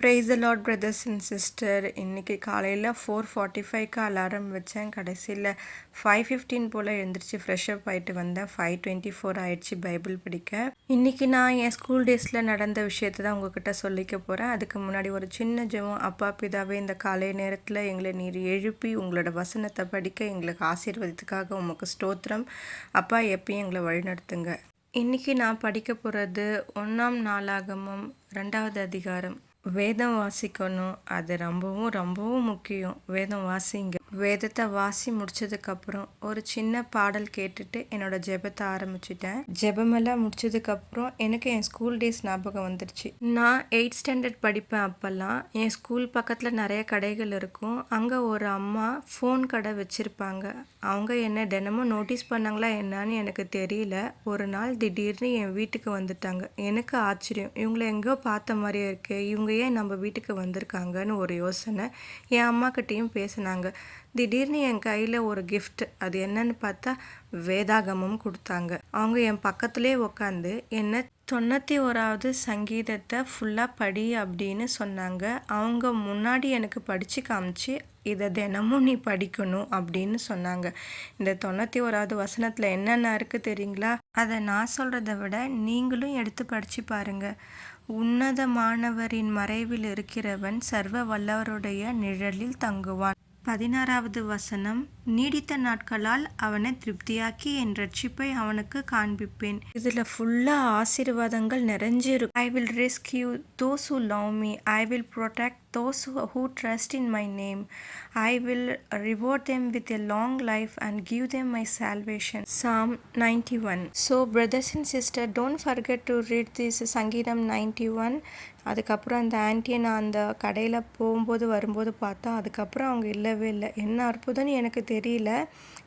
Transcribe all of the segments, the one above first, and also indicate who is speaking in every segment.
Speaker 1: Price the Lord brothers and sister. இன்றைக்கி காலையில் 4:45க்கு alarm வச்சேன். கடைசியில் 5:15 போல் எழுந்திரிச்சு ஃப்ரெஷ்அப் ஆகிட்டு வந்தேன். 5:24 ஆயிடுச்சு பைபிள் படிக்க. இன்றைக்கி நான் என் ஸ்கூல் டேஸில் நடந்த விஷயத்தை தான் உங்ககிட்ட சொல்லிக்க போகிறேன். அதுக்கு முன்னாடி ஒரு சின்ன ஜெபம். அப்பா பிதாவே, இந்த காலை நேரத்தில் எங்களை நீர் எழுப்பி உங்களோட வசனத்தை படிக்க எங்களுக்கு ஆசீர்வதித்துக்காக உமக்கு ஸ்தோத்திரம். அப்பா, எப்பயும் எங்களை வழிநடத்துங்க. இன்றைக்கி நான் படிக்க போகிறது 1 நாளாகமம் 2வது அதிகாரம். வேதம் வாசிக்கணும், அது ரொம்பவும் முக்கியம். வேதம் வாசிங்க. வேதத்தை வாசி முடிச்சதுக்கப்புறம் ஒரு சின்ன பாடல் கேட்டுட்டு என்னோட ஜெபத்தை ஆரம்பிச்சிட்டேன். ஜெபமெல்லாம் முடிச்சதுக்கப்புறம் எனக்கு என் ஸ்கூல் டேஸ் ஞாபகம் வந்துடுச்சு. நான் 8th ஸ்டாண்டர்ட் படிப்பேன். அப்போல்லாம் என் ஸ்கூல் பக்கத்தில் நிறைய கடைகள் இருக்கும். அங்கே ஒரு அம்மா ஃபோன் கடை வச்சுருப்பாங்க. அவங்க என்ன தினமும் நோட்டீஸ் பண்ணாங்களா என்னன்னு எனக்கு தெரியல. ஒரு நாள் திடீர்னு என் வீட்டுக்கு வந்துட்டாங்க. எனக்கு ஆச்சரியம், இவங்களை எங்கேயோ பார்த்த மாதிரியே இருக்கு, இவங்க ஏன் நம்ம வீட்டுக்கு வந்திருக்காங்கன்னு ஒரு யோசனை. என் அம்மாக்கிட்டேயும் பேசினாங்க. திடீர்னு என் கையில் ஒரு கிஃப்ட். அது என்னன்னு பார்த்தா வேதாகமம் கொடுத்தாங்க. அவங்க என் பக்கத்துலேயே உட்காந்து என்ன 91வது சங்கீதத்தை ஃபுல்லாக படி அப்படின்னு சொன்னாங்க. அவங்க முன்னாடி எனக்கு படித்து காமிச்சு, இதை தினமும் நீ படிக்கணும் அப்படின்னு சொன்னாங்க. இந்த 91வது வசனத்தில் என்னென்ன இருக்குது தெரியுங்களா? அதை நான் சொல்கிறத விட நீங்களும் எடுத்து படித்து பாருங்கள். உன்னதமானவரின் மறைவில் இருக்கிறவன் சர்வ வல்லவருடைய நிழலில் தங்குவான். 16வது வசனம், நீடித்த நாட்களால் அவனை திருப்தியாக்கி என் ரட்சிப்பை அவனுக்கு காண்பிப்பேன். இதில் ஃபுல்லாக ஆசீர்வாதங்கள் நிறைஞ்சிருக்கு. I will rescue those who love me, I will protect those who trust in my name. I will reward them with a long life and give them my salvation. Psalm 91. So brothers and sisters, don't forget to read this Sangidam 91. அதுக்கப்புறம் அந்த ஆன்ட்டியை நான் அந்த கடையில் போகும்போது வரும்போது பார்த்தா, அதுக்கப்புறம் அவங்க இல்லவே இல்லை. என்ன அற்புதம்னு எனக்கு தெரியல.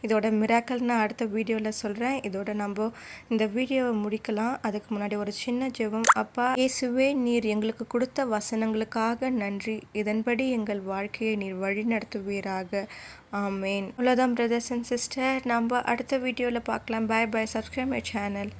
Speaker 1: இதோட மிராக்கல் நான் அடுத்த வீடியோவில் சொல்கிறேன். இதோட நம்ம இந்த வீடியோவை முடிக்கலாம். அதுக்கு முன்னாடி ஒரு சின்ன ஜெபம். அப்பா இயேசுவே, நீர் எங்களுக்கு கொடுத்த வசனங்களுக்காக நன்றி. இதன்படி எங்கள் வாழ்க்கையை நீர் வழி நடத்துவீராக. ஆமேன். அவ்வளோதான் பிரதர்ஸ் அண்ட் சிஸ்டர். நம்ம அடுத்த வீடியோவில் பார்க்கலாம். Bye bye. Subscribe my channel.